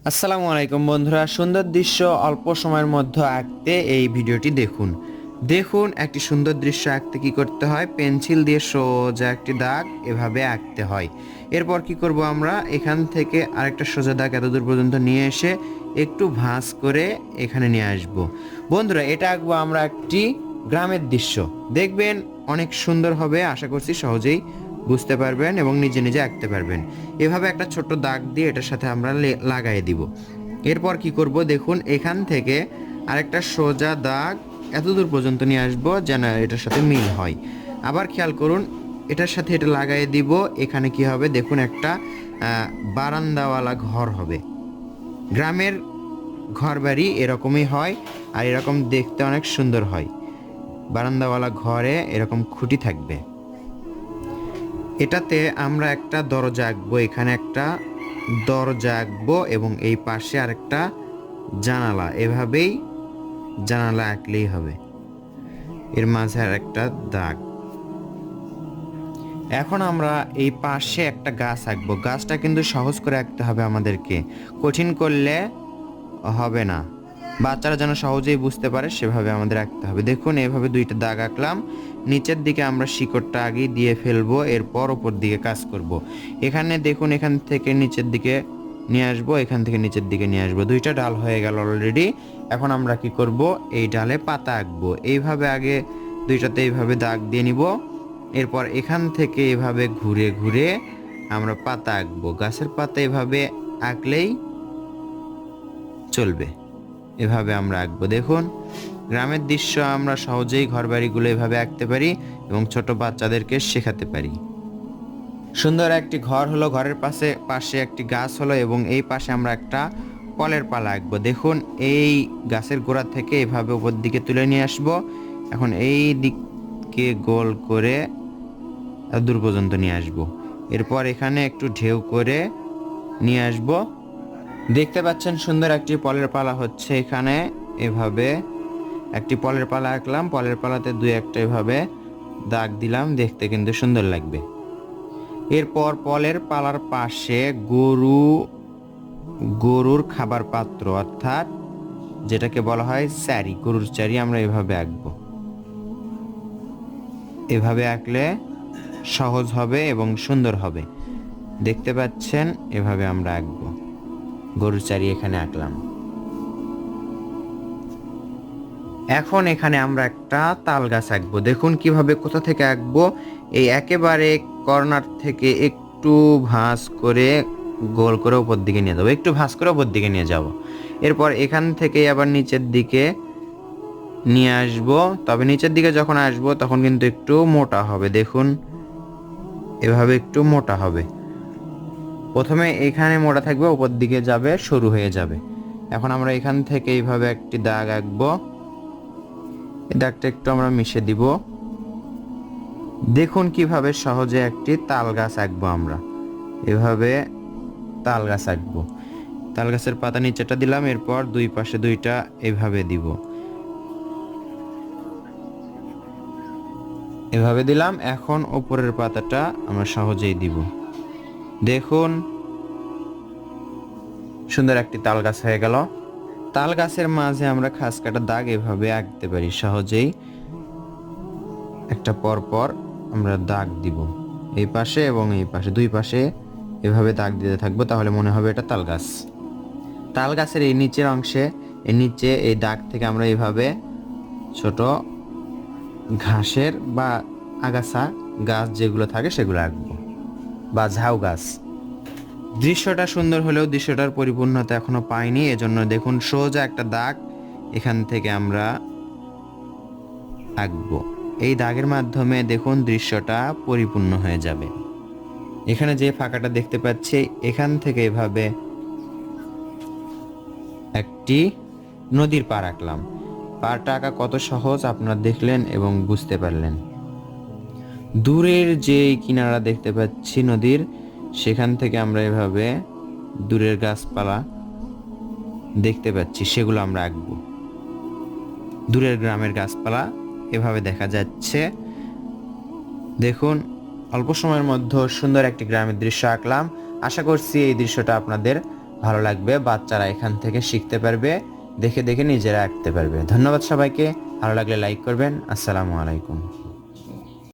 আসসালামু আলাইকুম বন্ধুরা, সুন্দর দৃশ্য অল্প সময়ের মধ্যে আঁকতে এই ভিডিওটি দেখুন। দেখুন একটি সুন্দর দৃশ্য আঁকতে কি করতে হয়, পেন্সিল দিয়ে সোজা একটি দাগ এভাবে আঁকতে হয়। এরপর কি করব, আমরা এখান থেকে আরেকটা সোজা দাগ এতদূর পর্যন্ত নিয়ে এসে একটু ভাঁজ করে এখানে নিয়ে আসব। বন্ধুরা, এটা আঁকবো আমরা একটি গ্রামের দৃশ্য। দেখবেন অনেক সুন্দর হবে, আশা করছি সহজেই বুঝতে পারবেন এবং নিজে নিজে আঁকতে পারবেন। এভাবে একটা ছোট্ট দাগ দিয়ে এটার সাথে আমরা লাগাই দিব। এরপর কি করব, দেখুন এখান থেকে আরেকটা সোজা দাগ এতদূর পর্যন্ত নিয়ে আসবো যেন এটার সাথে মিল হয়। আবার খেয়াল করুন, এটার সাথে এটা লাগাই দিব। এখানে কি হবে দেখুন, একটা বারান্দাওয়ালা ঘর হবে। গ্রামের ঘরবাড়ি এরকমই হয়, আর এরকম দেখতে অনেক সুন্দর হয়। বারান্দাওয়ালা ঘরে এরকম খুঁটি থাকবে। এটাতে আমরা একটা দরজা আঁকবো, এখানে একটা দরজা আঁকবো এবং এই পাশে আরেকটা জানালা। এভাবেই জানালা আঁকলেই হবে। এর মাঝে আর একটা দাগ। এখন আমরা এই পাশে একটা গাছ আঁকবো। গাছটা কিন্তু সহজ করে আঁকতে হবে আমাদেরকে, কঠিন করলে হবে না। বাচ্চারা যেন সহজেই বুঝতে পারে সেভাবে আমাদের আঁকতে হবে। দেখুন এভাবে দুইটা দাগ আঁকলাম। নিচের দিকে আমরা শিকড়টা আগেই দিয়ে ফেলবো, এরপর উপর দিকে কাজ করব। এখানে দেখুন, এখান থেকে নিচের দিকে নিয়ে আসবো, এখান থেকে নিচের দিকে নিয়ে আসবো। দুইটা ডাল হয়ে গেল অলরেডি। এখন আমরা কি করব, এই ডালে পাতা আঁকবো। এইভাবে আগে দুইটাতে এইভাবে দাগ দিয়ে নিব। এরপর এখান থেকে এভাবে ঘুরে ঘুরে আমরা পাতা আঁকবো। গাছের পাতা এভাবে আঁকলেই চলবে। এভাবে আমরা আঁকবো। দেখুন গ্রামের দৃশ্য আমরা সহজেই ঘরবাড়িগুলো এভাবে আঁকতে পারি এবং ছোট বাচ্চাদেরকে শেখাতে পারি। সুন্দর একটি ঘর হলো, ঘরের পাশে পাশে একটি গাছ হলো এবং এই পাশে আমরা একটা ফলের পালা আঁকবো। দেখুন এই গাছের গোড়া থেকে এভাবে উপর দিকে তুলে নিয়ে আসবো। এখন এই দিককে গোল করে দূর পর্যন্ত নিয়ে আসবো। এরপর এখানে একটু ঢেউ করে নিয়ে আসবো। দেখতে পাচ্ছেন সুন্দর একটি ফলের পালা হচ্ছে এখানে। এভাবে একটি ফলের পালা আঁকলাম, ফলের পালাতে দুই একটা এভাবে দাগ দিলাম, দেখতে কিন্তু সুন্দর লাগবে। এরপর ফলের পালার পাশে গরুর খাবার পাত্র, অর্থাৎ যেটাকে বলা হয় চারি, গরুর চারি আমরা এভাবে আঁকবো। এভাবে আঁকলে সহজ হবে এবং সুন্দর হবে। দেখতে পাচ্ছেন এভাবে আমরা আঁকবো। গরুর চারি এখানে আঁকলাম। এখন এখানে আমরা একটা তাল গাছ আঁকবো। দেখুন কিভাবে, কোথা থেকে আঁকবো, এই একেবারে কর্নার থেকে একটু ভাঁজ করে গোল করে উপর দিকে নিয়ে যাবো, একটু ভাঁজ করে উপর দিকে নিয়ে যাব। এরপর এখান থেকে আবার নিচের দিকে নিয়ে আসবো। তবে নিচের দিকে যখন আসবো তখন কিন্তু একটু মোটা হবে। দেখুন এভাবে একটু মোটা হবে। প্রথমে এখানে মোটা থাকবে, উপর দিকে যাবে, সরু হয়ে যাবে। এখন আমরা এখান থেকে এইভাবে একটি দাগ আঁকবো। এই দাগটা একটু আমরা মিশে দিব। দেখুন কিভাবে সহজে একটি তাল গাছ আঁকবো আমরা। এভাবে তাল গাছ আঁকবো। তাল গাছের পাতা নিচেটা দিলাম, এরপর দুই পাশে দুইটা এভাবে দিব। এভাবে দিলাম। এখন উপরের পাতাটা আমরা সহজেই দিব। দেখুন সুন্দর একটি তাল গাছ হয়ে গেল। তাল গাছের মাঝে আমরা খাস কাটা দাগ এভাবে আঁকতে পারি সহজেই। একটা পর পর আমরা দাগ দিব, এই পাশে এবং এই পাশে, দুই পাশে এভাবে দাগ দিতে থাকবো, তাহলে মনে হবে এটা তাল গাছ। তাল গাছের এই নিচের অংশে, এই নিচে এই দাগ থেকে আমরা এইভাবে ছোট ঘাসের বা আগাছা গাছ যেগুলো থাকে সেগুলো আঁকবো, বা ঝাউ গাছ। দৃশ্যটা সুন্দর হলেও দৃশ্যটার পরিপূর্ণতা এখনো পাইনি, এজন্য দেখুন সোজা একটা দাগ এখান থেকে আমরা আঁকবো। এই দাগের মাধ্যমে দেখুন দৃশ্যটা পরিপূর্ণ হয়ে যাবে। এখানে যে ফাঁকাটা দেখতে পাচ্ছি, এখান থেকে এভাবে একটি নদীর পাড় আঁকলাম। পাড়টা আঁকা কত সহজ আপনারা দেখলেন এবং বুঝতে পারলেন। দূরের যে কিনারা দেখতে পাচ্ছি নদীর, সেখান থেকে আমরা এভাবে দূরের গাছপালা দেখতে পাচ্ছি, সেগুলো আমরা আঁকবো। দূরের গ্রামের গাছপালা এভাবে দেখা যাচ্ছে। দেখুন অল্প সময়ের মধ্যে সুন্দর একটি গ্রামের দৃশ্য আঁকলাম। আশা করছি এই দৃশ্যটা আপনাদের ভালো লাগবে, বাচ্চারা এখান থেকে শিখতে পারবে, দেখে দেখে নিজেরা আঁকতে পারবে। ধন্যবাদ সবাইকে। ভালো লাগলে লাইক করবেন। আসসালামু আলাইকুম।